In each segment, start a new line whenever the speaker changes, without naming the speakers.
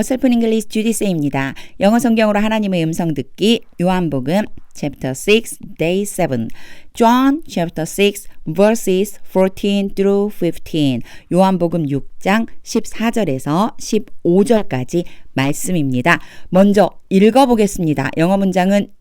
어설픈 잉글리시 주디쌤입니다. 영어 성경으로 하나님의 음성 듣기 요한복음 chapter 6 day 7 John chapter 6 verses 14 through 15 요한복음 6장 14절에서 15절까지 말씀입니다. 먼저 읽어보겠습니다. 영어 문장은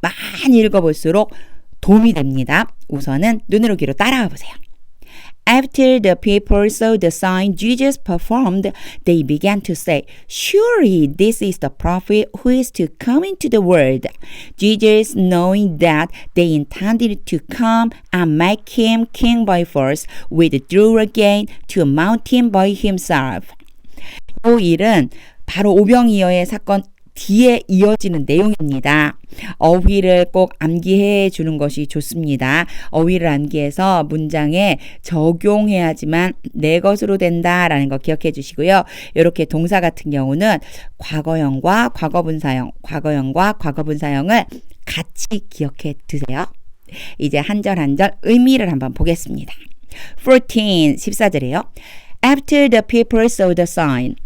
많이 읽어볼수록 도움이 됩니다. 우선은 눈으로 귀로 따라와 보세요. After the people saw the sign Jesus performed, they began to say, Surely this is the prophet who is to come into the world. Jesus, knowing that they intended to come and make him king by force, withdrew again to a mountain by himself. 이 일은 바로 오병이어의 사건 뒤에 이어지는 내용입니다. 어휘를 꼭 암기해 주는 것이 좋습니다. 어휘를 암기해서 문장에 적용해야지만 내 것으로 된다라는 거 기억해 주시고요. 이렇게 동사 같은 경우는 과거형과 과거분사형, 과거형과 과거분사형을 같이 기억해 두세요. 이제 한 절 한 절 의미를 한번 보겠습니다. 14절이에요. After the people saw the sign.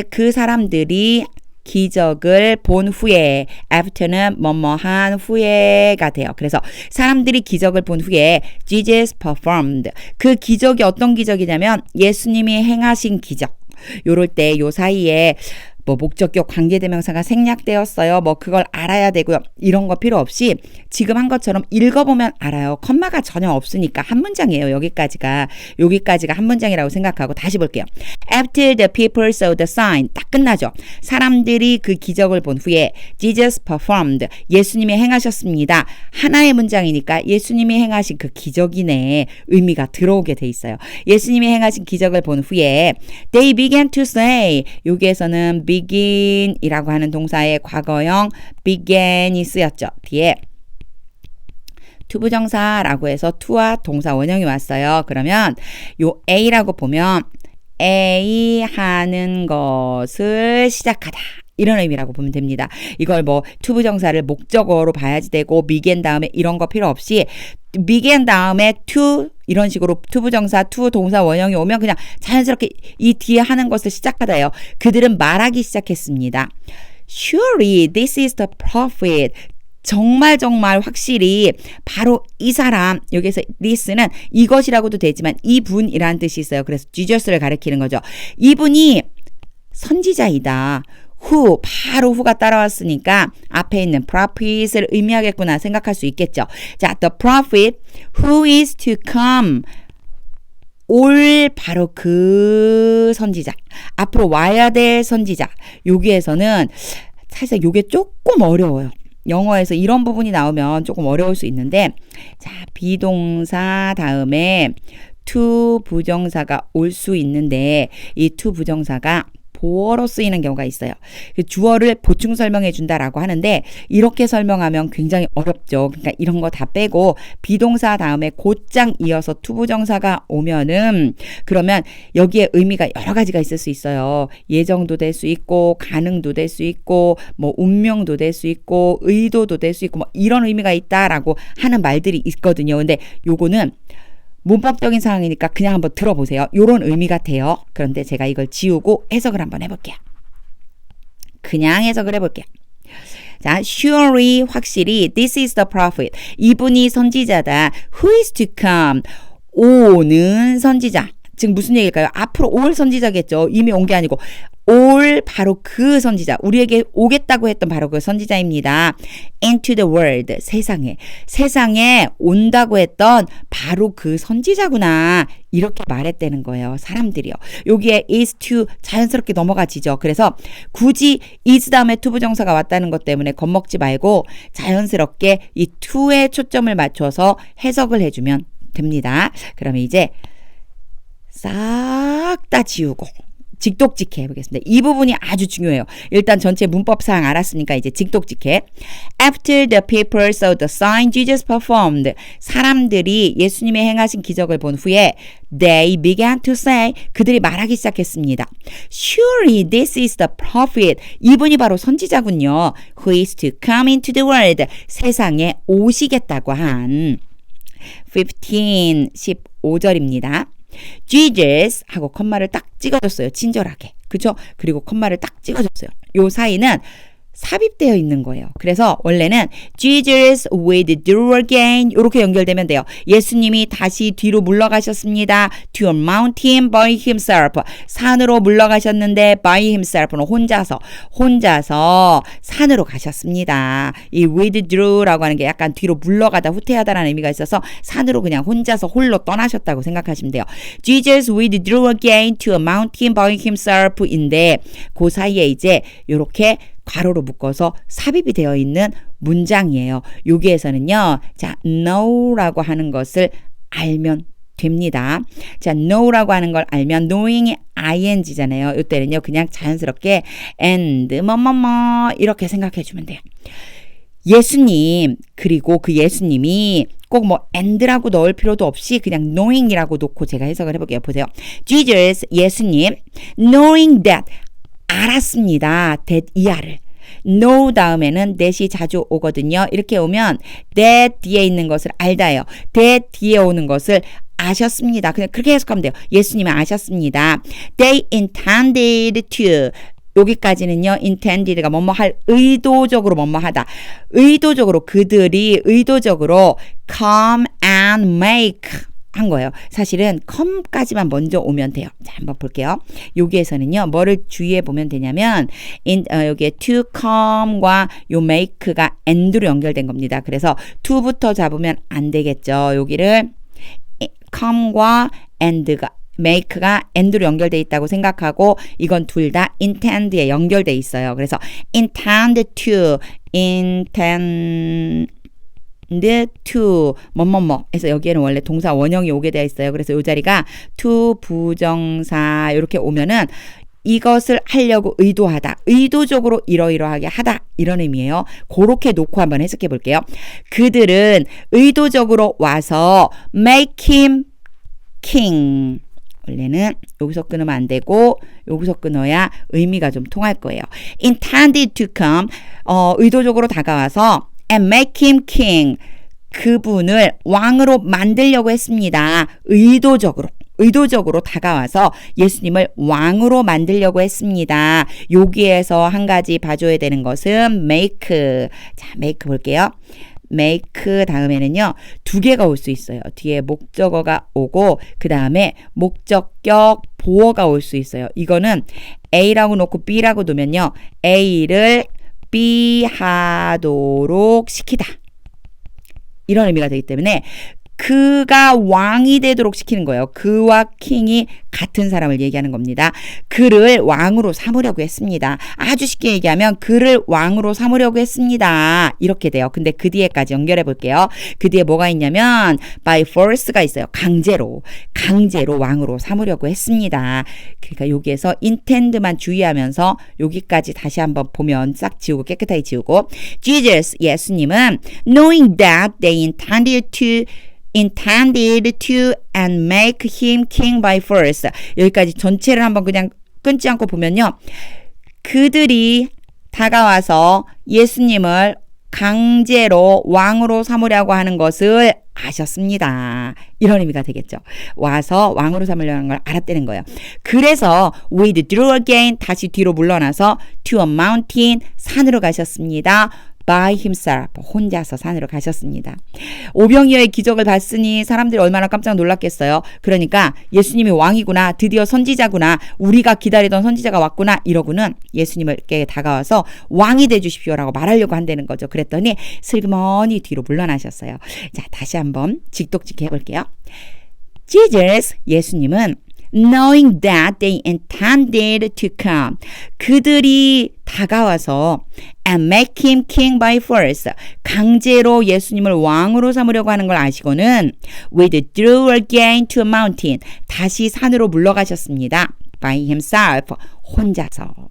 그 사람들이 기적을 본 후에 after는 뭐뭐한 후에가 돼요. 그래서 사람들이 기적을 본 후에 Jesus performed. 그 기적이 어떤 기적이냐면 예수님이 행하신 기적. 요럴 때 요 사이에 뭐 목적격 관계대명사가 생략되었어요. 뭐 그걸 알아야 되고요. 이런 거 필요 없이 지금 한 것처럼 읽어보면 알아요. 컴마가 전혀 없으니까 한 문장이에요. 여기까지가 한 문장이라고 생각하고 다시 볼게요. After the people saw the sign. 딱 끝나죠. 사람들이 그 기적을 본 후에 Jesus performed. 예수님이 행하셨습니다. 하나의 문장이니까 예수님이 행하신 그 기적이네 의미가 들어오게 돼 있어요. 예수님이 행하신 기적을 본 후에 they began to say. 여기에서는 begin이라고 하는 동사의 과거형 began이 쓰였죠. 뒤에 투부정사라고 해서 to와 동사 원형이 왔어요. 그러면 요 A라고 보면 A 하는 것을 시작하다. 이런 의미라고 보면 됩니다. 이걸 뭐 투부정사를 목적어로 봐야지 되고 began 다음에 이런 거 필요 없이 began 다음에 to 이런 식으로 투부정사, to 동사 원형이 오면 그냥 자연스럽게 이 뒤에 하는 것을 시작하다요. 그들은 말하기 시작했습니다. Surely this is the prophet. 정말 확실히 바로 이 사람, 여기서 this는 이것이라고도 되지만 이분이라는 뜻이 있어요. 그래서 Jesus를 가리키는 거죠. 이분이 선지자이다. who, 바로 who가 따라왔으니까 앞에 있는 prophet을 의미하겠구나 생각할 수 있겠죠. 자, the prophet who is to come. 올 바로 그 선지자. 앞으로 와야 될 선지자. 여기에서는 사실 요게 조금 어려워요. 영어에서 이런 부분이 나오면 조금 어려울 수 있는데 자, 비동사 다음에 to 부정사가 올 수 있는데 이 to 부정사가 보어로 쓰이는 경우가 있어요. 주어를 보충 설명해 준다라고 하는데 이렇게 설명하면 굉장히 어렵죠. 그러니까 이런 거 다 빼고 비동사 다음에 곧장 이어서 투부정사가 오면은 그러면 여기에 의미가 여러 가지가 있을 수 있어요. 예정도 될 수 있고 가능도 될 수 있고 뭐 운명도 될 수 있고 의도도 될 수 있고 뭐 이런 의미가 있다라고 하는 말들이 있거든요. 근데 요거는 문법적인 상황이니까 그냥 한번 들어보세요. 이런 의미 같아요. 그런데 제가 이걸 지우고 해석을 한번 해볼게요. 그냥 해석을 해볼게요. 자, surely 확실히 this is the prophet. 이분이 선지자다. Who is to come? 오는 선지자. 지금 무슨 얘기일까요? 앞으로 올 선지자겠죠. 이미 온 게 아니고 올 바로 그 선지자. 우리에게 오겠다고 했던 바로 그 선지자입니다. into the world. 세상에 온다고 했던 바로 그 선지자구나. 이렇게 말했다는 거예요. 사람들이요. 여기에 is to 자연스럽게 넘어가지죠. 그래서 굳이 is 다음에 to 부정사가 왔다는 것 때문에 겁먹지 말고 자연스럽게 이 to에 초점을 맞춰서 해석을 해주면 됩니다. 그러면 이제 싹 다 지우고 직독직해 보겠습니다. 이 부분이 아주 중요해요. 일단 전체 문법사항 알았으니까 이제 직독직해. After the people saw the sign Jesus performed. 사람들이 예수님이 행하신 기적을 본 후에 they began to say. 그들이 말하기 시작했습니다. Surely this is the prophet. 이분이 바로 선지자군요. Who is to come into the world. 세상에 오시겠다고 한 15절입니다. Jesus 하고 컴마를 딱 찍어줬어요. 친절하게. 그쵸? 그리고 컴마를 딱 찍어줬어요. 요 사이는 삽입되어 있는 거예요. 그래서 원래는 Jesus withdrew again 이렇게 연결되면 돼요. 예수님이 다시 뒤로 물러가셨습니다. To a mountain by himself. 산으로 물러가셨는데 by himself는 혼자서 산으로 가셨습니다. 이 withdrew라고 하는 게 약간 뒤로 물러가다 후퇴하다라는 의미가 있어서 산으로 그냥 혼자서 홀로 떠나셨다고 생각하시면 돼요. Jesus withdrew again to a mountain by himself인데 그 사이에 이제 이렇게 괄호로 묶어서 삽입이 되어 있는 문장이에요. 여기에서는요. 자, know라고 하는 것을 알면 됩니다. 자, know라고 하는 걸 알면 knowing이 ing잖아요. 이때는요. 그냥 자연스럽게 and 뭐뭐뭐 이렇게 생각해 주면 돼요. 예수님 그리고 그 예수님이 꼭 뭐 and라고 넣을 필요도 없이 그냥 knowing이라고 놓고 제가 해석을 해볼게요. 보세요. Jesus 예수님 knowing that 알았습니다. that 이하를 know 다음에는 that이 자주 오거든요. 이렇게 오면 that 뒤에 있는 것을 알다예요. that 뒤에 오는 것을 아셨습니다. 그냥 그렇게 해석하면 돼요. 예수님은 아셨습니다. They intended to 여기까지는요. intended가 뭐뭐 할 의도적으로 뭐뭐 하다. 의도적으로 그들이 의도적으로 come and make 한 거예요. 사실은 come까지만 먼저 오면 돼요. 자, 한번 볼게요. 여기에서는요. 뭐를 주의해 보면 되냐면 여기에 to come과 요 make가 and로 연결된 겁니다. 그래서 to부터 잡으면 안 되겠죠. 여기를 come과 and가 make가 and로 연결돼 있다고 생각하고 이건 둘 다 intend에 연결돼 있어요. 그래서 intend to to 뭐뭐뭐 해서 여기에는 원래 동사 원형이 오게 되어 있어요. 그래서 이 자리가 to 부정사 이렇게 오면은 이것을 하려고 의도하다. 의도적으로 이러이러하게 하다. 이런 의미예요. 그렇게 놓고 한번 해석해 볼게요. 그들은 의도적으로 와서 make him king. 원래는 여기서 끊으면 안 되고 여기서 끊어야 의미가 좀 통할 거예요. intended to come 의도적으로 다가와서 and make him king 그분을 왕으로 만들려고 했습니다. 의도적으로 다가와서 예수님을 왕으로 만들려고 했습니다. 여기에서 한 가지 봐줘야 되는 것은 make. 자, make 볼게요. make 다음에는요. 두 개가 올 수 있어요. 뒤에 목적어가 오고 그 다음에 목적격 보어가 올 수 있어요. 이거는 A라고 놓고 B라고 두면요. A를 B 하도록 시키다. 이런 의미가 되기 때문에 그가 왕이 되도록 시키는 거예요. 그와 킹이 같은 사람을 얘기하는 겁니다. 그를 왕으로 삼으려고 했습니다. 아주 쉽게 얘기하면 그를 왕으로 삼으려고 했습니다. 이렇게 돼요. 근데 그 뒤에까지 연결해 볼게요. 그 뒤에 뭐가 있냐면 by force가 있어요. 강제로 왕으로 삼으려고 했습니다. 그러니까 여기에서 intend만 주의하면서 여기까지 다시 한번 보면 싹 지우고 깨끗하게 지우고 Jesus 예수님은 knowing that they intended to and make him king by force. 여기까지 전체를 한번 그냥 끊지 않고 보면요. 그들이 다가와서 예수님을 강제로 왕으로 삼으려고 하는 것을 아셨습니다. 이런 의미가 되겠죠. 와서 왕으로 삼으려는 걸 알았다는 거예요. 그래서 withdrew again 다시 뒤로 물러나서 to a mountain 산으로 가셨습니다. by himself 혼자서 산으로 가셨습니다. 오병이어의 기적을 봤으니 사람들이 얼마나 깜짝 놀랐겠어요. 그러니까 예수님이 왕이구나 드디어 선지자구나 우리가 기다리던 선지자가 왔구나 이러고는 예수님께 다가와서 왕이 돼주십시오라고 말하려고 한다는 거죠. 그랬더니 슬그머니 뒤로 물러나셨어요. 자 다시 한번 직독직해 해볼게요. Jesus 예수님은 knowing that they intended to come. 그들이 다가와서 and make him king by force. 강제로 예수님을 왕으로 삼으려고 하는 걸 아시고는 withdrew again to a mountain. 다시 산으로 물러가셨습니다. by himself. 혼자서.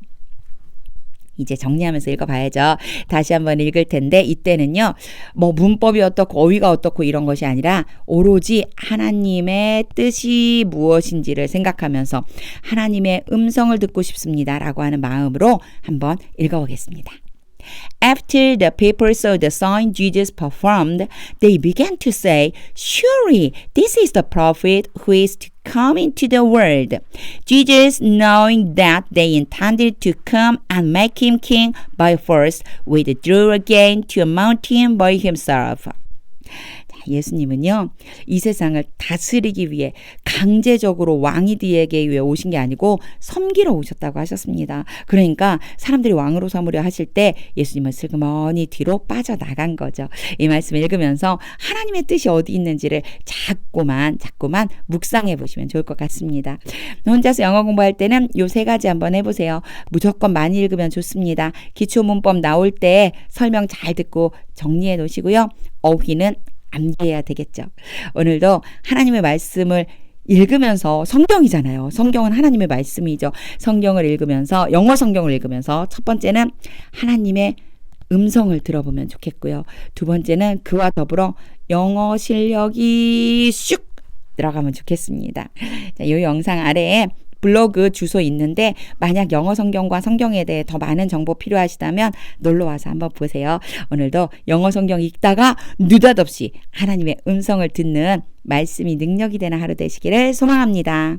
이제 정리하면서 읽어봐야죠. 다시 한번 읽을 텐데 이때는요. 뭐 문법이 어떻고 어휘가 어떻고 이런 것이 아니라 오로지 하나님의 뜻이 무엇인지를 생각하면서 하나님의 음성을 듣고 싶습니다. 라고 하는 마음으로 한번 읽어보겠습니다. After the people saw the sign Jesus performed, they began to say, Surely this is the prophet who is to come into the world. Jesus, knowing that they intended to come and make him king by force, withdrew again to a mountain by himself. 예수님은요, 이 세상을 다스리기 위해 강제적으로 왕이 되기 위해 오신 게 아니고 섬기러 오셨다고 하셨습니다. 그러니까 사람들이 왕으로 삼으려 하실 때 예수님은 슬그머니 뒤로 빠져나간 거죠. 이 말씀을 읽으면서 하나님의 뜻이 어디 있는지를 자꾸만 묵상해 보시면 좋을 것 같습니다. 혼자서 영어 공부할 때는 요 세 가지 한번 해보세요. 무조건 많이 읽으면 좋습니다. 기초문법 나올 때 설명 잘 듣고 정리해 놓으시고요. 어휘는 암기해야 되겠죠. 오늘도 하나님의 말씀을 읽으면서, 성경이잖아요. 성경은 하나님의 말씀이죠. 성경을 읽으면서, 영어 성경을 읽으면서 첫 번째는 하나님의 음성을 들어보면 좋겠고요. 두 번째는 그와 더불어 영어 실력이 슉 들어가면 좋겠습니다. 자, 이 영상 아래에 블로그 주소 있는데 만약 영어 성경과 성경에 대해 더 많은 정보 필요하시다면 놀러와서 한번 보세요. 오늘도 영어 성경 읽다가 느닷없이 하나님의 음성을 듣는 말씀이 능력이 되는 하루 되시기를 소망합니다.